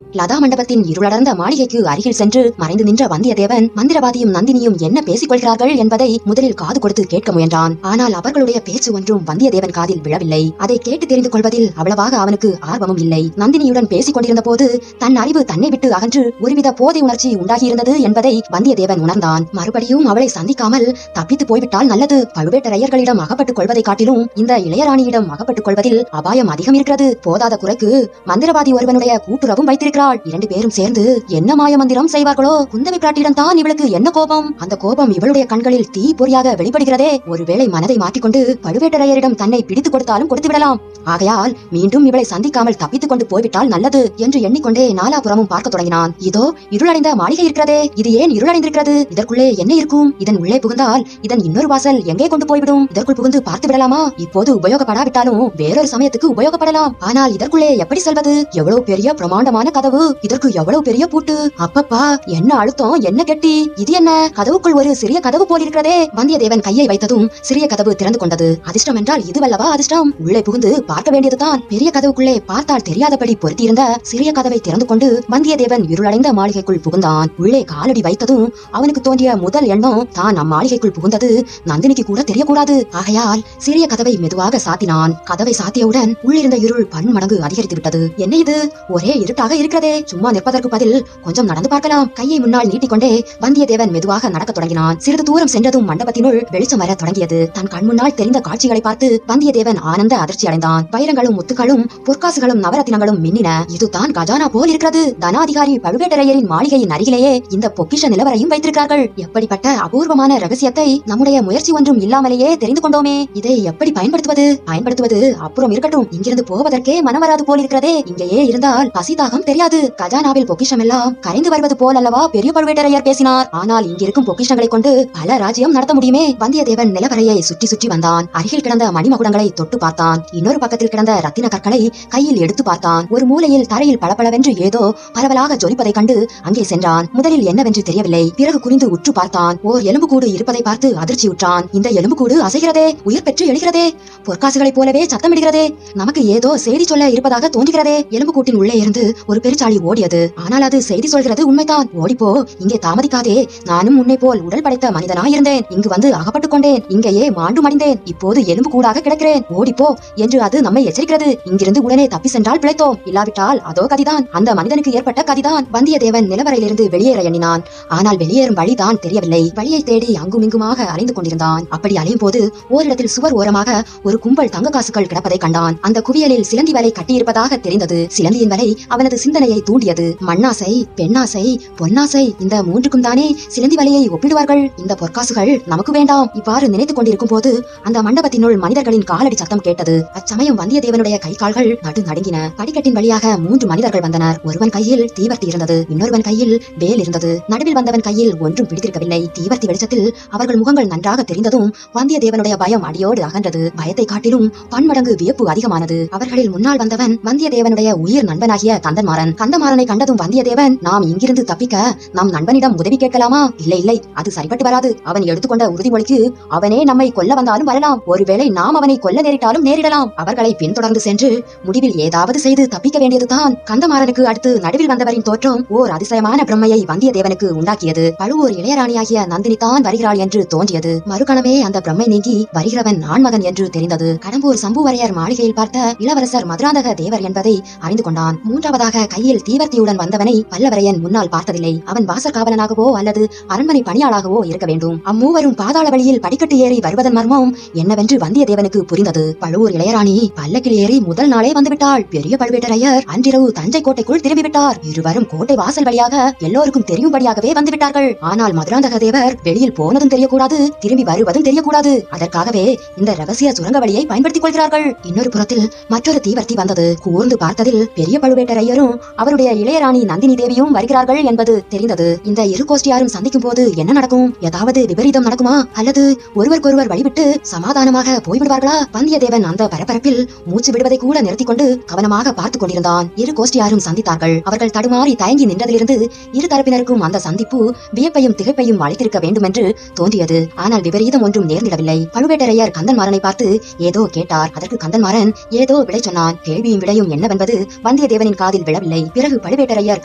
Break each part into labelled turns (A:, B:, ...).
A: லதா மண்டபத்தின் இருளடர்ந்த மாளிகைக்கு அருகில் சென்று மறைந்து நின்ற வந்தியத்தேவன் மந்திரவாதியும் நந்தினியும் என்ன பேசிக் கொள்கிறார்கள் என்பதை முதலில் காது கொடுத்து கேட்க முயன்றான். ஆனால் அவர்களுடைய பேச்சு ஒன்றும் வந்தியத்தேவன் காதில் விழவில்லை. அதை கேட்டு தெரிந்து கொள்வதில் அவ்வளவாக அவனுக்கு ஆர்வமும் இல்லை. நந்தினியுடன் பேசிக் கொண்டிருந்த போது தன் அறிவு தன்னை விட்டு அகன்று ஒருவித போதை உணர்ச்சி உண்டாகியிருந்தது என்பதை வந்தியத்தேவன் உணர்ந்தான். மறுபடியும் அவளை சந்திக்காமல் தப்பித்து போய்விட்டால் நல்லது. பழுவேட்டரையர்களிடம் அகப்பட்டுக் கொள்வதை காட்டிலும் இந்த இளையராணியிடம் அகப்பட்டுக் கொள்வதில் அபாயம் அதிகம் இருக்கிறது. போதாத குறைக்கு மந்திரவாதி ஒருவனுடைய கூட்டுறவும் வைத்திருக்கிறார். இரண்டு பேரும் சேர்ந்து என்ன மாய மந்திரம் செய்வார்களோ? குந்தவை பிராட்டியிடம் தான் இவளுக்கு என்ன கோபம்? அந்த கோபம் இவளுடைய கண்களில் தீ பொறியாக வெளிப்படுகிறதே. ஒருவேளை மனதை மாற்றிக்கொண்டு பழுவேட்டரையரிடம் தன்னை பிடித்துக் கொடுத்தாலும் கொடுத்து விடலாம். ஆகையால் மீண்டும் இவளை சந்திக்காமல் தப்பித்துக் கொண்டு போய்விட்டால் நல்லது என்று எண்ணிக்கொண்டே நாலாபுறமும் பார்க்க தொடங்கினான். இதோ இருளடைந்த மாளிகை இருக்கிறதே, இது ஏன் இருளடைந்திருக்கிறது? இதற்குள்ளே என்ன இருக்கும்? இதன் உள்ளே புகுந்தால் இதன் இன்னொரு வாசல் எங்கே கொண்டு போய்விடும்? இதற்குள் புகுந்து பார்த்து விடலாமா? இப்போது உபயோகப்படாவிட்டாலும் வேறொரு சமயத்துக்கு உபயோகப்படலாம். ஆனால் இதற்குள்ளே எப்படி செல்வது? எவ்வளவு பெரிய பிரமாண்டமான கதவு, இதற்கு எவ்வளவு பெரிய பூட்டு! அப்பப்பா, என்ன அழுத்தம், என்ன கெட்டி! இது என்ன? கதவுக்குள் ஒரு சிறிய கதவு போலிருக்கிறதே. வந்தியத்தேவன் கையை வைத்ததும் சிறிய கதவு திறந்து கொண்டது. அதிர்ஷ்டம் என்றால் இதுவல்லவா அதிர்ஷ்டம்? உள்ளே புகுந்து பார்க்க வேண்டியதுதான். பெரிய கதவுக்குள்ளே பார்த்தால் தெரியாதபடி பொருத்தியிருந்த சிறிய கதவை திறந்து கொண்டு வந்தியத்தேவன் இருளடைந்த மாளிகைக்குள் புகுந்தான். உள்ளே காலடி வைத்ததும் அவனுக்கு தோன்றிய முதல் எண்ணம், தான் அம்மாளிகைக்குள் புகுந்தது நந்தினிக்கு கூட தெரியக்கூடாது. ஆகையால் சிறிய கதவை மெதுவாக சாத்தினான். கதவை சாத்தியவுடன் உள்ளிருந்த இருள் பன்மடங்கு அதிகரித்து விட்டது. என்ன இது? ஒரே இருட்டாக இருக்கிறதே. சும்மா நிற்பதற்கு பதில் கொஞ்சம் நடந்து பார்க்கலாம். கையை முன்னால் நீட்டிக்கொண்டே வந்தியத்தேவன் மெதுவாக நடக்க தொடங்கினான். சிறிது தூரம் சென்றதும் மண்டபத்தினுள் வெளிச்சம் வர தொடங்கியது. தன் கண் முன்னால் தெரிந்த காட்சிகளை பார்த்து வந்தியத்தேவன் ஆனந்த அதிர்ச்சி அடைந்தான். வைரங்களும் முத்துக்களும் பொற்காசுகளும் நவரத்தினங்களும் மின்னின. இதுதான் கஜானா போல் இருக்கிறது. தனாதிகாரி பழுவேட்டரையரின் மாளிகையின் அருகிலேயே இந்த பொக்கிஷ நிலவரையும் வைத்திருக்கிறார்கள். எப்படிப்பட்ட அபூர்வமான ரகசியத்தை நம்முடைய முயற்சி ஒன்றும் இல்லாமலேயே தெரிந்து கொண்டோமே. இதை எப்படி பயன்படுத்துவது அப்புறம் இருக்கட்டும். இங்கிருந்து போவதற்கே மனம் வராது போல் இருக்கிறதே. இங்கேயே இருந்தால் பசிதாகம் தெரியாது. கஜானாவில் பொக்கிஷம் எல்லாம் கரைந்து வருவது போல் அல்லவா பெரிய பழுவேட்டரையர் பேசினார். ஆனால் இங்கிருக்கும் பொக்கிஷங்களை கொண்டு பல ராஜ்யம் நடத்த முடியுமே. வந்தியத்தேவன் நிலவரையை சுற்றி சுற்றி வந்தான். அருகில் கிடந்த மணிமகுடங்களை தொட்டு பார்த்தான். இன்னொரு பக்கத்தில் கிடந்த ரத்தின கற்களை கையில் எடுத்து பார்த்தான். ஒரு மூலையில் தரையில் பளபளவென்று ஏதோ பரவலாக ஜொலிப்பதை கண்டு அங்கே சென்றான். முதலில் என்னவென்று தெரியவில்லை. பிறகு குறிந்து உற்று பார்த்தான். ஓர் எலும்புக்கூடு இருப்பதை பார்த்து அதிர்ச்சியுற்றான். இந்த எலும்புக்கூடு அசைகிறதே, உயிர் பெற்று எழுகிறதே, பொற்காசுகளைப் போலவே சத்தமிடுகிறதே. நமக்கு ஏதோ செய்தி சொல்ல இருப்பதாக தோன்றுகிறதே. எலும்புக்கூட்டின் உள்ளே இருந்து ஒரு பெருச்சாளி ஓடியது. ஆனால் அது செய்தி சொல்கிறது உண்மைதான். ஓடிப்போ, இங்கே தாமதிக்காதே. நானும் உன்னை போல் உடல் படைத்த மனிதனாயிருந்தேன். இங்கு வந்து அகப்பட்டுக் கொண்டேன். இங்கேயே மாண்டு மடிந்தேன். இப்போது எலும்பு கூடாக கிடக்கிறேன். ஓடிப்போ என்று அது நம்மை எச்சரிக்கிறது. இங்கிருந்து உடனே தப்பி சென்றால் பிழைத்தோம். இல்லாவிட்டால் அதோ கதிதான். அந்த மனிதனுக்கு ஏற்பட்ட கதிதான். வந்தியத்தேவன் நிலவரையிலிருந்து வெளியேற எண்ணினான். ஆனால் வெளியேறும் வழிதான் தெரியவில்லை. வழியை தேடி அங்கும் இங்குமாக அலைந்து கொண்டிருந்தான். அப்படி அலையும் போது ஓரிடத்தில் சுவர் ஓரமாக ஒரு கும்பல் தங்க காசுகள் கிடப்பதை கண்டான். அந்த குவியலில் சிலந்தி வலை கட்டியிருப்பதாக தெரிந்தது. சிலந்தியின் வலை அவனது சிந்தனையை தூண்டியது. மண்ணாசை, பெண்ணாசை, பொன்னாசை, இந்த மூன்றுக்கும் தானே சிலந்தி வலையை ஒப்பிடுவார்கள். இந்த பொற்காசுகள் நமக்கு வேண்டாம். இவ்வாறு நினைத்துக் கொண்டிருக்கும் போது அந்த மண்டபத்தினுள் மனிதர்களின் காலடி சத்தம் கேட்டது. அச்சமயம் வந்தியத்தேவனுடைய கை கால்கள் நடு நடுங்கின. படிக்கட்டின் வழியாக 3 மனிதர்கள் வந்தனர். ஒருவன் கையில் தீவர்த்தி இருந்தது. இன்னொருவன் கையில் வேல் இருந்தது. நடுவில் வந்தவன் கையில் ஒன்றும் பிடித்திருக்கவில்லை. தீவர்த்தி வெளிச்சத்தில் அவர்கள் முகங்கள் நன்றாக தெரிந்ததும் வந்தியத்தேவனுடைய பயம் அடியோடு அகன்றது. பயத்தை காட்டிலும் பன்மடங்கு வியப்பு அதிகமானது. அவர்களில் முன்னால் வந்தவன் வந்தியத்தேவனுடைய உயிர் நண்பனாகிய கந்தன்மாறன். கந்தமாறனை கண்டதும் வந்தியத்தேவன், நாம் இங்கிருந்து தப்பிக்க நம் நண்பனிடம் உதவி கேட்கலாமா? இல்லை, அது சரிபட்டு வராது. அவன் எடுத்துக்கொண்ட உறுதிமொழிக்கு அவனே நம்மை கொல்ல வந்தாலும் வரலாம். ஒருவேளை நாம் அவனை கொல்ல நேரிட்டாலும் நேரிடலாம். அவர்களை பின்தொடர்ந்து சென்று முடிவில் ஏதாவது செய்து தப்பிக்க வேண்டியதுதான். கந்தமாறனுக்கு அடுத்து நடுவில் வந்தவரின் தோற்றம் ஓர் அதிசயமான பிரம்மையை வந்தியத்தேவனுக்கு உண்டாக்கியது. பழுவூர் இளையராணியாகிய நந்தினி தான் வருகிறாள் என்று தோன்றியது. மறுகணமே அந்த பிரம்மை நீங்கி வருகிறவன் ஆண்மகன் என்று தெரிந்தது. கடம்பூர் சம்புவரையர் மாளிகையில் பார்த்த இளவரசர் மதுராந்தக தேவர் என்பதை அறிந்து கொண்டான். மூன்றாவதாக கையில் தீவர்த்தியுடன் வந்தவனை பல்லவரையன் முன்னால் பார்த்ததில்லை. அவன் வாசல் காவலனாகவோ அல்லது அரண்மனை பணியாளாகவோ இருக்க வேண்டும். அம்மூவரும் பாதாள வழியில் படிக்கட்டு ஏறி வருவதன் மர்மம் என்னவென்று வந்தியத்தேவனுக்கு புரிந்தது. பழுவூர் இளையராணி பல்லக்கில் ஏறி முதல் நாளே வந்துவிட்டாள். பெரிய பழுவேட்டரையர் அன்றிரவு தஞ்சை கோட்டைக்குள் திரும்பிவிட்டார். இருவரும் கோட்டை வாசல் வழியாக எல்லோருக்கும் தெரியும்படியாகவே வந்துவிட்டார்கள். ஆனால் மதுராந்தக தேவர் வெளியில் போனதும் தெரியக்கூடாது, திரும்பி வருவதும் தெரியக்கூடாது. அதற்காகவே இந்த ரகசிய சுரங்க வழியை பயன்படுத்திக் கொள்கிறார்கள். இன்னொரு புறத்தில் மற்றொரு தீவர்த்தி வந்தது. கூர்ந்து பார்த்ததில் பெரிய பழுவேட்டரையரும் அவருடைய இளையராணி நந்தினி தேவியும் வருகிறார்கள் என்பது தெரிந்தது. இந்த இரு கோஷ்டியாரும் சந்திக்கும் போது என்ன நடக்கும்? ஏதாவது விபரீதம் நடக்குமா? அல்லது ஒருவருக்கொருவர் வழிவிட்டு சமாதானமாக போய்விடுவார்களா? வந்தியத்தேவன் அந்த பரபரப்பில் மூச்சு விடுவதை கூட நிறுத்திக் கொண்டு கவனமாக பார்த்துக் கொண்டிருந்தான். இரு கோஷ்டியாரும் சந்தித்தார்கள். அவர்கள் தடுமாறி தயங்கி நின்றதிலிருந்து இரு தரப்பினருக்கும் அந்த சந்திப்பு வியப்பையும் திகைப்பையும் அளித்திருக்க வேண்டும் என்று தோன்றியது. ஆனால் விபரீதம் ஒன்றும் நேர்ந்திடவில்லை. பழுவேட்டரையர் கந்தன்மாறனை பார்த்து ஏதோ கேட்டார். அதற்கு கந்தன்மாறன் ஏதோ விடை சொன்னான். கேள்வியும் விடையும் என்னவென்பது வந்தியத்தேவனின் காதில் விழவில்லை. முடியவில்லை. பிறகு பழுவேட்டரையர்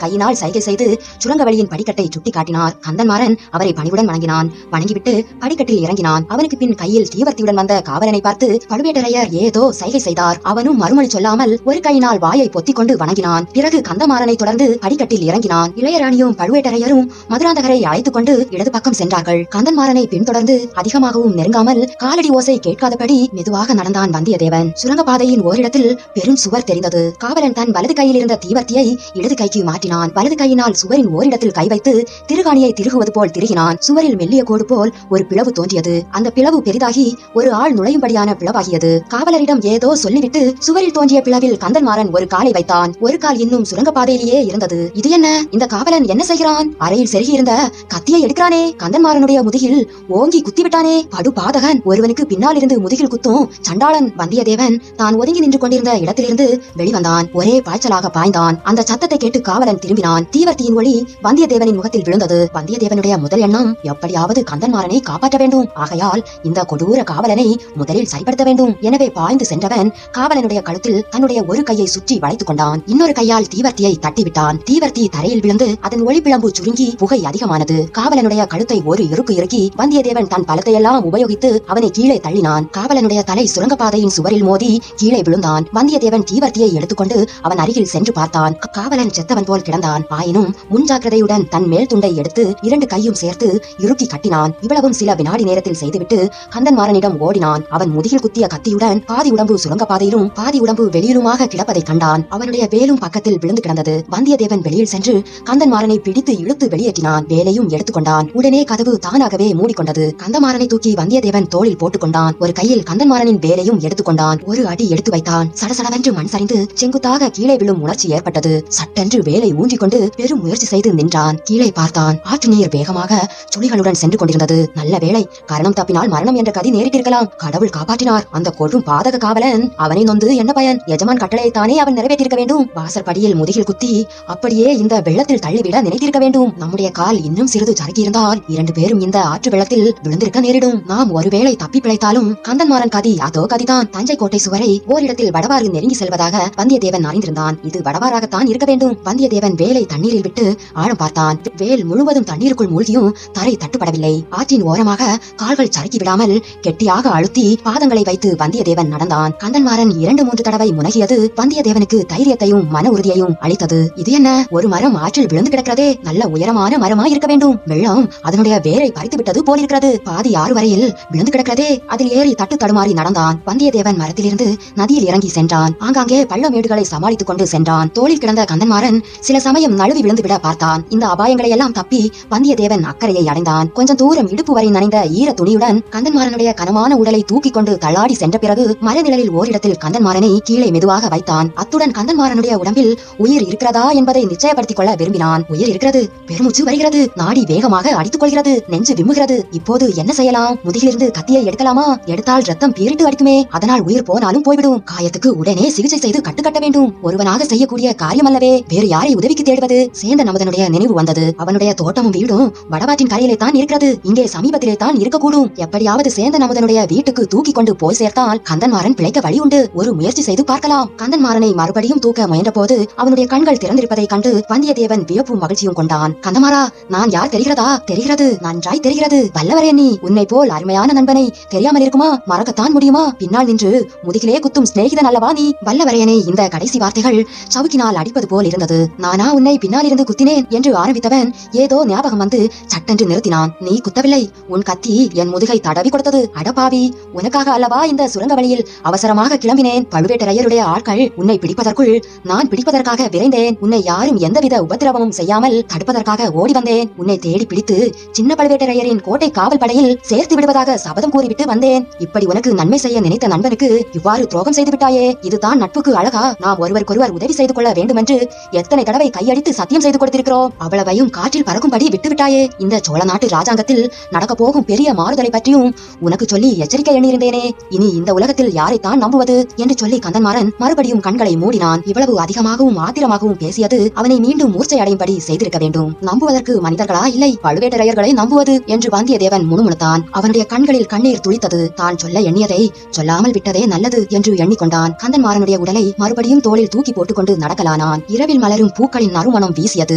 A: கையினால் சைகை செய்து சுரங்க வழியின் படிக்கட்டை சுட்டி காட்டினார். கந்தன்மாறன் அவரை பணிவுடன் வணங்கினான். வணங்கிவிட்டு படிக்கட்டில் இறங்கினான். அவனுக்கு பின் கையில் தீவர்த்தியுடன் வந்த காவலனை பார்த்து பழுவேட்டரையர் ஏதோ சைகை செய்தார். அவனும் மறுமொழி சொல்லாமல் ஒரு கையினால் வாயை பொத்திக் கொண்டு வணங்கினான். பிறகு கந்தமாறனை தொடர்ந்து படிக்கட்டில் இறங்கினான். இளையராணியும் பழுவேட்டரையரும் மதுராந்தகரை அழைத்துக் கொண்டு இடது பக்கம் சென்றார்கள். கந்தன்மாறனை பின்தொடர்ந்து அதிகமாகவும் நெருங்காமல் காலடி ஓசை கேட்காதபடி மெதுவாக நடந்தான் வந்தியத்தேவன். சுரங்கப்பாதையின் ஓரிடத்தில் பெரும் சுவர் தெரிந்தது. காவலன் தன் வலது கையில் இருந்த தீவர்த்தியை இடது கைக்கு மாற்றினான். வலது கையினால் சுவரின் ஓரிடத்தில் கை வைத்து திருகாணியை திருகுவது போல் திருகினான். சுவரில் மெல்லிய கோடு போல் ஒரு பிளவு தோன்றியது. அந்த பிளவு பெரிதாகி ஒரு ஆள் நுழையும்படியான பிளவாகியது. காவலரிடம் ஏதோ சொல்லிவிட்டு சுவரில் தோன்றிய பிளவில் கந்தன்மாறன் ஒரு காலை வைத்தான். ஒரு கால் இன்னும் சுரங்கப்பாதையிலேயே இருந்தது. இது என்ன? இந்த காவலன் என்ன செய்கிறான்? அறையில் செருகியிருந்த கத்தியை எடுக்கிறானே. கந்தன்மாறனுடைய முதுகில் ஓங்கி குத்திவிட்டானே. படு பாதகன். ஒருவனுக்கு பின்னால் இருந்து முதுகில் குத்தும் சண்டாளன். வந்தியத்தேவன் தான் ஒதுங்கி நின்று கொண்டிருந்த இடத்திலிருந்து வெளிவந்தான். ஒரே பாய்ச்சலாக பாய்ந்தான். அந்த சத்தத்தை கேட்டு காவலன் திரும்பினான். தீவர்த்தியின் ஒளி வந்தியத்தேவனின் முகத்தில் விழுந்தது. வந்தியத்தேவனுடைய முதல் எண்ணம் எப்படியாவது கந்தன்மாறனை காப்பாற்ற வேண்டும். ஆகையால் இந்த கொடூர காவலனை முதலில் சரிப்படுத்த வேண்டும். எனவே பாய்ந்து சென்றவன் காவலனுடைய கழுத்தில் தன்னுடைய ஒரு கையை சுற்றி வளைத்துக் கொண்டான். இன்னொரு கையால் தீவர்த்தியை தட்டிவிட்டான். தீவர்த்தி தரையில் விழுந்து அதன் ஒளிப்பிழம்பு சுருங்கி புகை அதிகமானது. காவலனுடைய கழுத்தை ஒரு இறுக்கு இறுக்கி வந்தியத்தேவன் தன் பலத்தையெல்லாம் உபயோகித்து அவனை கீழே தள்ளினான். காவலனுடைய தலை சுரங்கப்பாதையின் சுவரில் மோதி கீழே விழுந்தான். வந்தியத்தேவன் தீவர்த்தியை எடுத்துக்கொண்டு அவன் அருகில் சென்று பார்த்தான். காவலன் செத்தவன் போல் கிடந்தான். ஆயினும் முன்ஜாக்கிரதையுடன் தன் மேல் துண்டை எடுத்து இரண்டு கையும் சேர்த்து இறுக்கி கட்டினான். இவ்வளவும் சில வினாடி நேரத்தில் செய்துவிட்டு கந்தன்மாறனிடம் ஓடினான். அவன் முதுகில் குத்திய கத்தியுடன் பாதி உடம்பு சுரங்கப்பாதையிலும் பாதி உடம்பு வெளியிலுமாக கிடப்பதை கண்டான். அவனுடைய வேலும் பக்கத்தில் விழுந்து கிடந்தது. வந்தியத்தேவன் வெளியில் சென்று கந்தன்மாறனை பிடித்து இழுத்து வெளியேற்றினான். வேலையும் எடுத்துக்கொண்டான். உடனே கதவு தானாகவே மூடிக்கொண்டது. கந்தமாறனை தூக்கி வந்தியத்தேவன் தோளில் போட்டுக் கொண்டான். ஒரு கையில் கந்தன்மாறனின் வேலையும் எடுத்துக்கொண்டான். ஒரு அடி எடுத்து வைத்தான். சடசடவென்று மண் சரிந்து செங்குத்தாக கீழே விழும் உணர்ச்சி ஏற்பட்டது. சட்டென்று வேலை ஊன்றிக்கொண்டு பெரும் முயற்சி செய்து நின்றான். கீழே பார்த்தான். ஆற்று நீர் வேகமாக சுழிகளுடன் சென்று கொண்டிருந்தது. நல்ல வேளை. கரணம் தப்பினால் மரணம் என்ற கதி நேரிட்டிருக்கலாம். கடவுள் காப்பாற்றினார். அந்த கொடும் பாதக காவலன் அவனை நொந்து என்ன பயன்? எஜமான் கட்டளையைத்தானே அவன் நிறைவேற்றிருக்க வேண்டும். வாசற்படியில் முதுகில் குத்தி அப்படியே இந்த வெள்ளத்தில் தள்ளிவிட நினைத்திருக்க வேண்டும். நம்முடைய கால் இன்னும் சிறிது சறுக்கியிருந்தால் இரண்டு பேரும் இந்த ஆற்று வெள்ளத்தில் விழுந்திருக்க நேரிடும். நாம் ஒருவேளை தப்பி பிழைத்தாலும் கந்தன்மாறன் கதி அதோ கதிதான். தஞ்சை கோட்டை சுவரை ஓரிடத்தில் வடவாறு நெருங்கி செல்வதாக வந்தியத்தேவன் அறிந்திருந்தான். இது வடவாறாகத்தான் இருக்க வேண்டும். வந்தியத்தேவன் வேலை தண்ணீரில் விட்டு ஆழம் பார்த்தான். வேல் முழுவதும் தண்ணீருக்குள் மூழ்கியும் தரை தட்டுப்படவில்லை. ஆற்றின் ஓரமாக கால்கள் சறுக்கி விடாமல் கெட்டியாக அழுத்தி பாதங்களை வைத்து வந்தியத்தேவன் நடந்தான். கந்தன்மாறன் 2-3 தடவை முனகியது வந்தியத்தேவனுக்கு தைரியத்தையும் மன உறுதியையும் அளித்தது. இது என்ன? ஒரு மரம் ஆற்றில் விழுந்து கிடக்கிறதே. நல்ல உயரமான மரமாய் இருக்க வேண்டும். வெள்ளம் அதனுடைய வேரை பறித்து விட்டது போலிருக்கிறது. பாதி ஆறு வரையில் விழுந்து கிடக்கிறதே. அதில் ஏறி தட்டு தடுமாறி நடந்தான். வந்தியத்தேவன் மரத்திலிருந்து நதியில் இறங்கி சென்றான். ஆங்காங்கே பள்ளமேடுகளை சமாளித்துக் கொண்டு சென்றான். தோளில் கிடந்த கந்தன்மாறன் சில சமயம் நழுவி விழுந்துவிட பார்த்தான். இந்த அபாயங்களை எல்லாம் தப்பி வந்தியத்தேவன் அக்கறையை அடைந்தான். கொஞ்சம் தூரம் இடுப்பு வரை நனைந்த ஈர துணியுடன் கந்தன்மாறனுடைய கனமான உடலை தூக்கிக் கொண்டு தள்ளாடி சென்ற பிறகு மரநிழலில் ஓரிடத்தில் கந்தன்மாறனை கீழே மெதுவாக வைத்தான். அத்துடன் கந்தன்மாறனுடைய உடம்பில் உயிர் இருக்கிறதா என்பதை நிச்சயப்படுத்திக் கொள்ள விரும்பினான். உயிர் இருக்கிறது. பெருமூச்சு வருகிறது. நாடி வேகமாக அடித்துக் கொள்கிறது. நெஞ்சு விம்முகிறது. இப்போது என்ன செய்யலாம்? முதுகிலிருந்து கத்தியை எடுக்கலாமா? எடுத்தால் ரத்தம் பீரிட்டு அடிக்குமே. அதனால் உயிர் போனாலும் போய்விடும். காயத்துக்கு உடனே சிகிச்சை செய்து கட்டுக்கட்ட வேண்டும். ஒருவனாக செய்யக்கூடிய காரியம் அல்லவே. வேறு யாரை உதவிக்கு தேடுவது? சேந்தன் அமுதனுடைய நினைவு வந்தது. அவனுடைய தோட்டமும் வீடும் வடவாற்றின் கரையிலே தான் இருக்கிறது. இங்கே சமீபத்திலே தான் இருக்கக்கூடும். எப்படியாவது சேந்தன் அமுதனுடைய வீட்டுக்கு தூக்கி கொண்டு போய் சேர்த்தால் கந்தன்மாறன் பிழைக்க வழி உண்டு. ஒரு முயற்சி செய்து பார்க்கலாம். கந்தன்மாறனை மறுபடியும் தூக்க முயன்ற போது அவனுடைய கண்கள் திறந்திருப்பதை கண்டு வந்தியத்தேவன் வியப்பும் மகிழ்ச்சியும் கொண்டான். கந்தமாறா, நான் யார் தெரிகிறதா? தெரிகிறது. நன்றாய் தெரிகிறது. வல்லவரே நீ. உன்னை போல் அருமையான நண்பனை தெரியாமல் இருக்குமா? மறக்கத்தான் முடியுமா? பின்னால் நின்று முதுகிலே குத்தும் சிநேகிதன் அல்லவா நீ? வல்லவரையனே, இந்த கடைசி வார்த்தைகள் சவுக்கினால் அடிப்பது போல் இருந்தது. நானா உன்னை பின்னால் இருந்து குத்தினேன் என்று ஆரம்பித்தவன் ஏதோ ஞாபகம் வந்து சட்டென்று நிறுத்தினான். நீ குத்தவில்லை. உன் கத்தி என் முதுகை தடவி கொடுத்தது. அடப்பாவி, உனக்காக அல்லவா இந்த சுரங்க வழியில் அவசரமாக கிளம்பினேன். பழுவேட்டரையருடைய ஆட்கள் உன்னை பிடிப்பதற்குள் நான் பிடிப்பதற்காக விரைந்தேன். உன்னை யாரும் எந்தவித உபத்திரவமும் செய்யாமல் தடுப்பதற்காக ஓடி வந்தேன். உன்னை தேடி பிடித்து சின்ன பழுவேட்டரையரின் கோட்டை காவல் படையில் சேர்த்து விடுவதாக சபதம் கூறிவிட்டு வந்தேன். இப்படி உனக்கு நன்மை செய்ய நினைத்த நண்பனுக்கு இவ்வாறு துரோகம் செய்து விட்டாயே. இதுதான் நட்புக்கு அழகா? நாம் ஒருவருக்கொருவர் உதவி செய்து கொள்ள வேண்டும் என்று எத்தனை தடவை கையடித்து சத்தியம் செய்து கொடுத்திருக்கிறோம். அவ்வளவையும் காற்றில் பறக்கும்படி விட்டு விட்டாயே. இந்த சோழ நாட்டு ராஜாங்கத்தில் நடக்க போகும் பெரிய மாறுதலை பற்றியும் உனக்கு சொல்லி எச்சரிக்கை எண்ணியிருந்தேனே. இனி இந்த உலகத்தில் யாரைத்தான் நம்புவது என்று சொல்லி கந்தன்மாறன் மறுபடியும் கண்களை மூடினான். இவ்வளவு அதிகமாகவும் ஆத்திரமாகவும் பேசியது அவனை மீண்டும் மூர்ச்சை அடையும்படி செய்திருக்க வேண்டும். நம்புவதற்கு மனிதர்களா? இல்லை, பழுவேட்டரையர்களை நம்புவது என்று வந்தியத்தேவன் முணுமுணுத்தான். அவனுடைய கண்களில் கண்ணீர் துளித்தது. தான் சொல்ல எண்ணியதை சொல்லாமல் விட்டதே நல்லது என்று எண்ணிக்கொண்டான். கந்தன்மாறனுடைய உடலை மறுபடியும் தோளில் தூக்கி போட்டுக்கொண்டு நடக்கலானான். உண்டானான். இரவில் மலரும் பூக்களின் நறுமணம் வீசியது.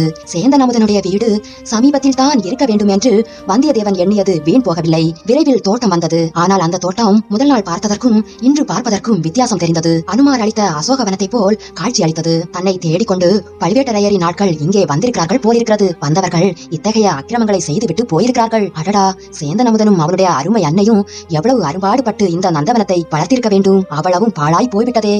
A: சேந்தன் அமுதனுடைய வீடு சமீபத்தில் தான் இருக்க வேண்டும் என்று வந்தியத்தேவன் எண்ணியது வீண் போகவில்லை. விரைவில் தோட்டம் வந்தது. ஆனால் அந்த தோட்டம் முதல் நாள் பார்த்ததற்கும் இன்று பார்ப்பதற்கும் வித்தியாசம் தெரிந்தது. அனுமார் அளித்த அசோகவனத்தை போல் காட்சி அளித்தது. தன்னை தேடிக்கொண்டு பழுவேட்டரையரின் நாட்கள் இங்கே வந்திருக்கிறார்கள் போலிருக்கிறது. வந்தவர்கள் இத்தகைய அக்கிரமங்களை செய்துவிட்டு போயிருக்கிறார்கள். அடடா, சேந்தன் அமுதனும் அவனுடைய அருமை அன்னையும் எவ்வளவு அரும்பாடுபட்டு இந்த நந்தவனத்தை வளர்த்திருக்க வேண்டும். அவ்வளவும் பாழாய் போய்விட்டதே.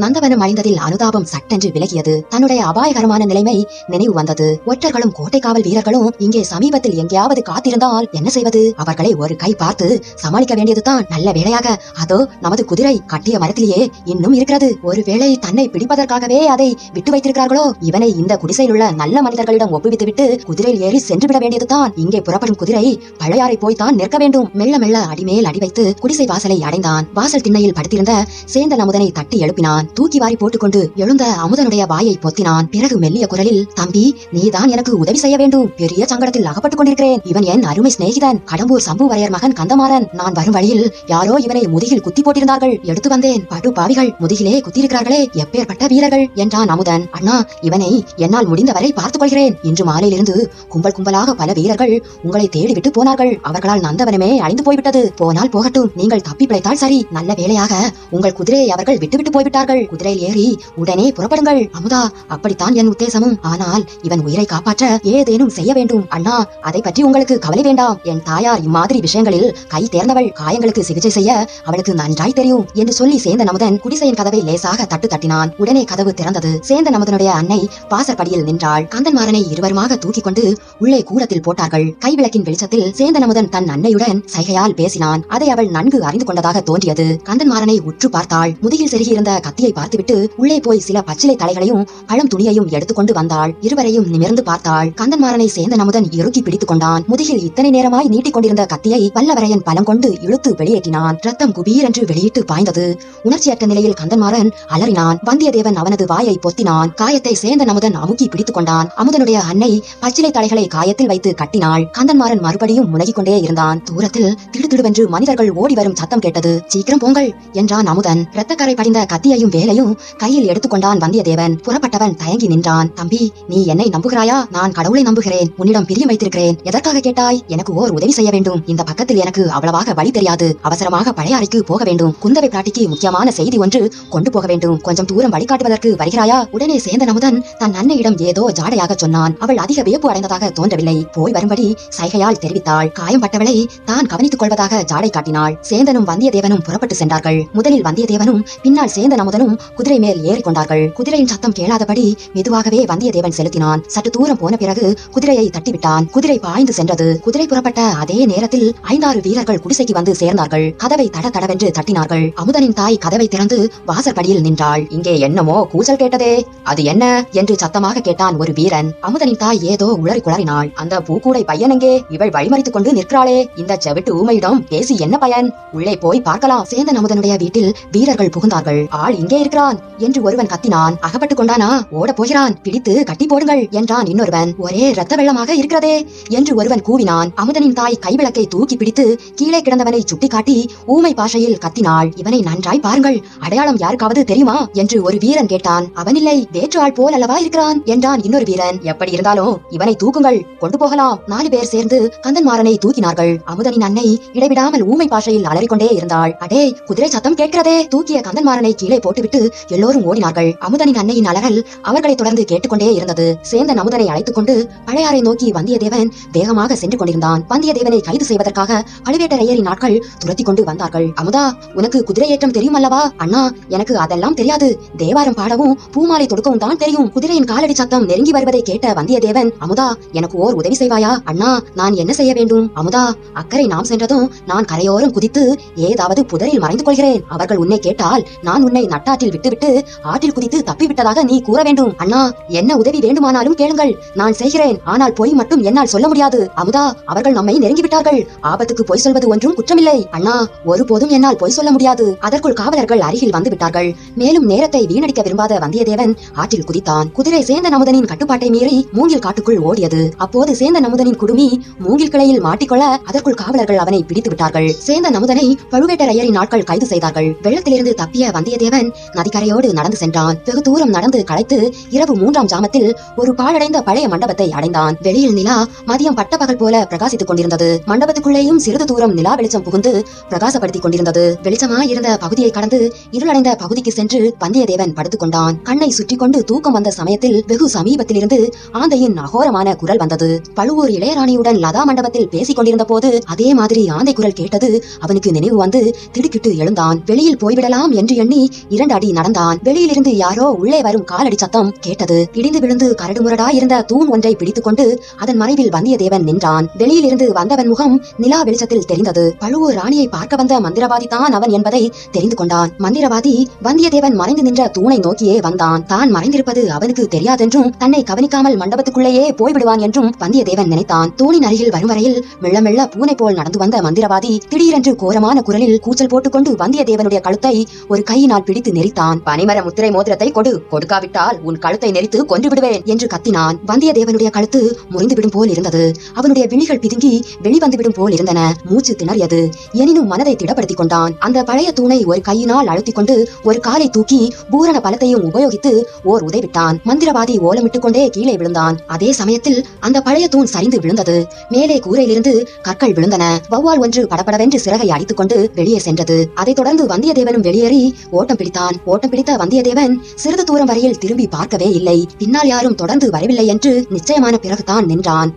A: நந்தவனம் அழிந்ததில் அனுதாபம் சட்டென்று விலகியது. தன்னுடைய அபாயகரமான நிலைமை நினைவு வந்தது. ஒற்றர்களும் கோட்டை காவல் வீரர்களும் இங்கே சமீபத்தில் எங்கேயாவது காத்திருந்தால் என்ன செய்வது? அவர்களை ஒரு கை பார்த்து சமாளிக்க வேண்டியதுதான். நல்ல வேளையாக அதோ நமது குதிரை கட்டிய மரத்திலேயே இன்னும் இருக்கிறது. ஒருவேளை தன்னை பிடிப்பதற்காகவே அதை விட்டு வைத்திருக்கிறார்களோ? இவனை இந்த குடிசையில் உள்ள நல்ல மனிதர்களிடம் ஒப்புவித்து விட்டு குதிரையில் ஏறி சென்று விட வேண்டியதுதான். இங்கே புறப்படும் குதிரை பழையாறை போய்தான் நிற்க வேண்டும். மெல்ல மெல்ல அடிமேல் அடி வைத்து குடிசை வாசலை அடைந்தான். வாசல் திண்ணையில் படுத்திருந்த சேந்தன் அமுதனை தட்டி எழுப்பினான். தூக்கி வாரி போட்டுக்கொண்டு எழுந்த அமுதனுடைய வாயை பொத்தினான். பிறகு மெல்லிய குரலில், தம்பி, நீதான் எனக்கு உதவி செய்ய வேண்டும். பெரிய சங்கடத்தில் அகப்பட்டுக் கொண்டிருக்கிறேன். இவன் என் அருமை சிநேகிதன், கடம்பூர் சம்புவரையர் மகன் கந்தமாறன். நான் வரும் வழியில் யாரோ இவனை முதுகில் குத்தி போட்டிருந்தார்கள். எடுத்து வந்தேன். படு பாவிகள், முதுகிலே குத்தியிருக்கிறார்களே, எப்பேற்பட்ட வீரர்கள் என்றான் அமுதன். அண்ணா, இவனை என்னால் முடிந்தவரை பார்த்துக் கொள்கிறேன். இன்று மாலையிலிருந்து கும்பல் கும்பலாக பல வீரர்கள் உங்களை தேடிவிட்டு போனார்கள். அவர்களால் நந்தவனமே அழிந்து போய்விட்டது. போனால் போகட்டும், நீங்கள் தப்பி பிழைத்தால் சரி. நல்ல வேளையாக உங்கள் குதிரையை அவர்கள் விட்டுவிட்டு போய்விட்டார்கள். குதிரையில் ஏறி உடனே புறப்படுங்கள். அமுதா, அப்படித்தான் என் உத்தேசமும். ஆனால் இவன் உயிரை காப்பாற்ற ஏதேனும் செய்ய வேண்டும். அண்ணா, அதை பற்றி உங்களுக்கு கவலை வேண்டாம். என் தாயார் இம்மாதிரி விஷயங்களில் கை தேர்ந்தவள். காயங்களுக்கு சிகிச்சை செய்ய அவளுக்கு நன்றாய் தெரியும் என்று சொல்லி சேந்தன் அமுதன் குடிசையின் கதவை லேசாக தட்டு தட்டினான். உடனே கதவு திறந்தது. சேந்தன் அமுதனுடைய அன்னை வாசற்படியில் நின்றாள். கந்தன்மாறனை இருவருமாக தூக்கிக் கொண்டு உள்ளே கூடத்தில் போட்டார்கள். கைவிளக்கின் வெளிச்சத்தில் சேந்தன் அமுதன் தன் அன்னையுடன் சைகையால் பேசினான். அதை அவள் நன்கு அறிந்து கொண்டதாக தோன்றியது. கந்தன்மாறனை உற்று பார்த்தாள். முதுகில் செருகியிருந்த கத்தியை பார்த்துவிட்டு உள்ளே போய் சில பச்சிலை தலைகளையும் பழம் துணியையும் எடுத்துக்கொண்டு வந்தாள். இருவரையும் நிமிர்ந்து பார்த்தாள். கந்தன்மாறனை சேந்தன் அமுதன் இறுக்கி பிடித்துக் கொண்டான். முதுகில் இத்தனை நேரமாய் நீட்டிக் கொண்டிருந்த கத்தியை வல்லவரையன் பலம் கொண்டு இழுத்து வெளியேற்றினான். ரத்தம் குபீரென்று வெளியிட்டு பாய்ந்தது. உணர்ச்சியற்ற நிலையில் கந்தன்மாறன் அலறினான். வந்தியத்தேவன் அவனது வாயை பொத்தினான். காயத்தை சேந்தன் அமுதன் அமுக்கி பிடித்துக் கொண்டான். அமுதனுடைய அன்னை பச்சிலை தலைகளை காயத்தில் வைத்து கட்டினாள். கந்தன்மாறன் மறுபடியும் முனகிக் கொண்டே இருந்தான். தூரத்தில் திடுதிடுவென்று மனிதர்கள் ஓடி வரும் சத்தம் கேட்டது. சீக்கிரம் போங்கள் என்றான் அமுதன். இரத்தக்கரை படிந்த கத்தியையும் வேலையும் கையில் எடுத்துக்கொண்டான் வந்தியத்தேவன். புறப்பட்டவன் தயங்கி நின்றான். தம்பி, நீ என்னை நம்புகிறாயா? நான் கடவுளை நம்புகிறேன். உன்னிடம் பிரியம் வைத்திருக்கிறேன். எதற்காக கேட்டாய்? எனக்கு ஓர் உதவி செய்ய வேண்டும். இந்த பக்கத்தில் எனக்கு அவ்வளவாக வழி தெரியாது. அவசரமாக பழையாறைக்கு போக வேண்டும். குந்தவை பிராட்டிக்கு முக்கியமான செய்தி ஒன்று கொண்டு போக வேண்டும். கொஞ்சம் தூரம் வழிகாட்டுவதற்கு வருகிறாயா? உடனே சேந்தன் அமுதன் தன் அன்னையிடம் ஏதோ ஜாடையாக சொன்னான். அவள் அதிக வியப்பு அடைந்ததாக தோன்றவில்லை. போய் வரும்படி சைகையால் தெரிவித்தாள். காயம் பட்டவளை தான் கவனித்துக் கொள்வதாக ஜாடை காட்டினாள். சேந்தனும் வந்தியத்தேவனும் புறப்பட்டு சென்றார்கள். முதலில் வந்தியத்தேவனும் பின்னால் சேந்தன் அமுதனும் குதிரை மேல் ஏறிக்கொண்டார்கள். குதிரையின் சத்தம் கேளாதபடி மெதுவாகவே வந்தியத்தேவன் செலுத்தினான். சற்று தூரம் போன பிறகு குதிரையை தட்டிவிட்டான். குதிரை பாய்ந்து சென்றது. குதிரை புறப்பட்ட அதே நேரத்தில் 5-6 வீரர்கள் குடிசைக்கு வந்து சேர்ந்தார்கள். கதவை தட தடவென்று தட்டினார்கள். அமுதனின் தாய் கதவை திறந்து வாசற்படியில் நின்றாள். இங்கே என்னமோ கூச்சல் கேட்டதே, அது என்ன என்று சத்தமாக கேட்டான் ஒரு வீரன். அமுதனின் தாய் ஏதோ உளறி குளறினாள். அந்த பூக்கூடை பையன் எங்கே? இவள் வழிமறித்துக் கொண்டு நிற்கிறாளே. இந்த செவிட்டு ஊமையிடம் பேசி என்ன பயன்? உள்ளே போய் பார்க்கலாம். சேந்தன் அமுதனுடைய வீட்டில் வீரர்கள் புகுந்தார்கள். ஆள் இங்கே இருக்கிறான் என்று ஒருவன் கத்தினான். அகப்பட்டுக் கொண்டானா? ஓட போகிறான். பிடித்து கட்டி போடுங்கள் என்றான் இன்னொருவன். ஒரே இரத்த வெள்ளமாக இருக்கிறதே என்று ஒருவன் கூவினான். அமுதனின் தாய் கைவிளக்கை தூக்கி பிடித்து கீழே கிடந்தவனை சுட்டிக்காட்டி ஊமை பாஷையில் கத்தினாள். இவனை நன்றாய் பாருங்கள், அடையாளம் யாருக்காவது தெரியுமா என்று ஒரு வீரன் கேட்டான். அவனில்லை, வேற்று ஆள் போல் அல்லவா இருக்கிறான் என்றான் இன்னொரு வீரன். எப்படி இருந்தாலும் இவனை தூக்குங்கள், கொண்டு போகலாம். 4 பேர் சேர்ந்து கந்தன்மாறனை தூக்கினார்கள். அமுதனின் அன்னை இடைவிடாமல் ஊமை பாஷையில் அலறிக்கொண்டே இருந்தாள். அடே, குதிரை சத்தம் கேட்கிறதே. தூக்கிய கந்தன்மாறனை கீழே போட்டுவிட்டு எல்லோரும் ஓடினார்கள். அமுதனின் அன்னையின் அலறல் அவர்களை தொடர்ந்து கேட்டுக்கொண்டே இருந்தது. சேந்தன் அமுதனை அழைத்துக் கொண்டு பழையாறை நோக்கி வந்தியத்தேவன் வேகமாக சென்று கொண்டிருந்தான். வந்தியத்தேவனை கைது செய்வதற்காக பழுவேட்டரையரின் நாட்கள் துரத்தி கொண்டு வந்தார்கள். அமுதா, உனக்கு குதிரை ஏற்றம் தெரியும் அல்லவா? அண்ணா, எனக்கு அதெல்லாம் தெரியாது. தேவாரம் பாடவும் பூமாலை தொடுக்கவும் தான் தெரியும். குதிரையின் காலடி சத்தம் நெருங்கி வருவதை கேட்ட வந்தியத்தேவன், அமுதா, எனக்கு ஓர் உதவி செய்வாயா? அண்ணா, நான் என்ன செய்ய வேண்டும்? அமுதா, அக்கறை நாம் சென்றதும் நான் கரையோரம் குதித்து ஏதாவது புதரில் மறைந்து கொள்கிறேன். அவர்கள் உன்னை கேட்டால் நான் உன்னை நட்டாற்றில் விட்டுவிட்டு ஆற்றில் குதித்து தப்பிவிட்டதாக நீ கூற வேண்டும். அண்ணா, என்ன உதவி வேண்டுமானாலும் கேளுங்கள், நான் செய்கிறேன். ஆனால் பொய் மட்டும் என்னால் சொல்ல முடியாது. அமுதா, அவர்கள் நம்மை நெருங்கிவிட்டார்கள். ஆபத்துக்கு பொய் சொல்வது ஒன்றும் குற்றமில்லை. அண்ணா, ஒருபோதும் என்னால் பொய் சொல்ல முடியாது. அதற்குள் காவலர்கள் அருகில் வந்து விட்டார்கள். மேலும் நேரத்தை வீணடிக்க விரும்பாத வந்தியத்தேவன் ஆற்றில் குதித்தான். குதிரை சேந்தன் அமுதனின் கட்டுப்பாட்டை மீறி மூங்கில் காட்டுக்குள் ஓடியது. அப்போது சேந்தன் அமுதனின் குடுமி மூங்கில் கிளையில் மாட்டிக்கொள்ள அதற்குள் காவலர்கள் அவனை பிடித்து விட்டார்கள். சேந்தன் அமுதனை பழுவேட்டரையரின் நாட்கள் கைது செய்தார்கள். வெள்ளத்திலிருந்து தப்பிய வந்தியத்தேவன் நதிக்கரையோடு நடந்து சென்றான். வெகு தூரம் நடந்து களைத்து இரவு 3ஆம் ஜாமத்தில் ஒரு பாழடைந்த பழைய மண்டபத்தை அடைந்தான். வெளியில் நிலா மதியம் பட்டப்பகல் போல பிரகாசித்துக் கொண்டிருந்தது. மண்டபத்துக்குள்ளேயும் சிறிது தூரம் நிலா வெளிச்சம் புகுந்து பிரகாசப்படுத்திக் கொண்டிருந்தது. வெளிச்சமாய் இருந்த பகுதியை கடந்து இருளடைந்த பகுதிக்கு சென்று வந்தியத்தேவன் படுத்துக் கொண்டான். கண்ணை சுற்றி கொண்டு தூக்கம் வந்த சமயத்தில் வெகு சமீபத்திலிருந்து ஆந்தையின் அகோரமான குரல் வந்தது. பழுவூர் இளையராணியுடன் லதா மண்டபத்தில் பேசிக் கொண்டிருந்த போது அதே மாதிரி ஆந்தை குரல் கேட்டது அவனுக்கு நினைவு வந்து திடுக்கிட்டு எழுந்தான். வெளியில் போய்விடலாம் என்று எண்ணி 2 அடி நடந்தான். வெளியிலிருந்து யாரோ உள்ளே வரும் காலடி சத்தம் கேட்டது. இடிந்து விழுந்து கரடுமுரடா இருந்த தூண் ஒன்றை பிடித்துக் கொண்டு அதன் மறைவில் வந்தியத்தேவன் நின்றான். வெளியிலிருந்து வந்தவன் முகம் நிலா வெளிச்சத்தில் தெரிந்தது. பழுவூர் ராணியை பார்க்க வந்த மந்திரவாதி தான் அவன் என்பதை தெரிந்து கொண்டான். மந்திரவாதி வந்தியத்தேவன் மறைந்து நின்ற தூணை நோக்கியே வந்தான். தான் மறைந்திருப்பது அவனுக்கு தெரியாதென்றும் தன்னை கவனிக்காமல் மண்டபத்துக்குள்ளேயே போய்விடுவான் என்றும் வந்தியத்தேவன் நினைத்தான். தூணின் அருகில் வரும் வரையில் மெல்ல மெல்ல பூனை போல் நடந்து வந்த மந்திரவாதி திடீரென்று கோரமான குரலில் கூச்சல் போட்டுக்கொண்டு வந்தியத்தேவனுடைய கழுத்தை ஒரு கையினால் பிடித்து நெரித்தான். பனிமர முத்திரை மோதிரத்தை கொடுக்காவிட்டால் உன் கழுத்தை நெரித்து கொன்று விடுவேன் என்று கத்தினான். வந்தியத்தேவனுடைய கழுத்து முறிந்துவிடும் போல் இருந்தது. அவனுடைய விழிகள் பிதுங்கி வெளிவந்துவிடும் போல் இருந்தன. மூச்சு திணறியது. எனினும் மனதை திடப்படுத்திக் கொண்டான். அந்த பழைய தூணை ஒரு கையினால் அழுத்திக் கொண்டு ஒரு காலை தூக்கி பூரண பலத்தையும் உபயோகித்து ஓர் உதைவிட்டான். மந்திரவாதி ஓலமிட்டுக் கொண்டே கீழே விழுந்தான். அதே சமயத்தில் அந்த பழைய தூண் சரிந்து விழுந்தது. மேலே கூரையிலிருந்து கற்கள் விழுந்தன. வௌவால் ஒன்று படபடவென்று சிறகை அடித்துக் கொண்டு வெளியே சென்றது. அதைத் தொடர்ந்து வந்தியத்தேவனும் வெளியேறி ஓட்டம் பிடித்தான். ஓட்டம் பிடித்த வந்தியத்தேவன் சிறிது தூரம் வரையில் திரும்பி பார்க்கவே இல்லை. பின்னால் யாரும் தொடர்ந்து வரவில்லை என்று நிச்சயமான பிறகுதான் நின்றான்.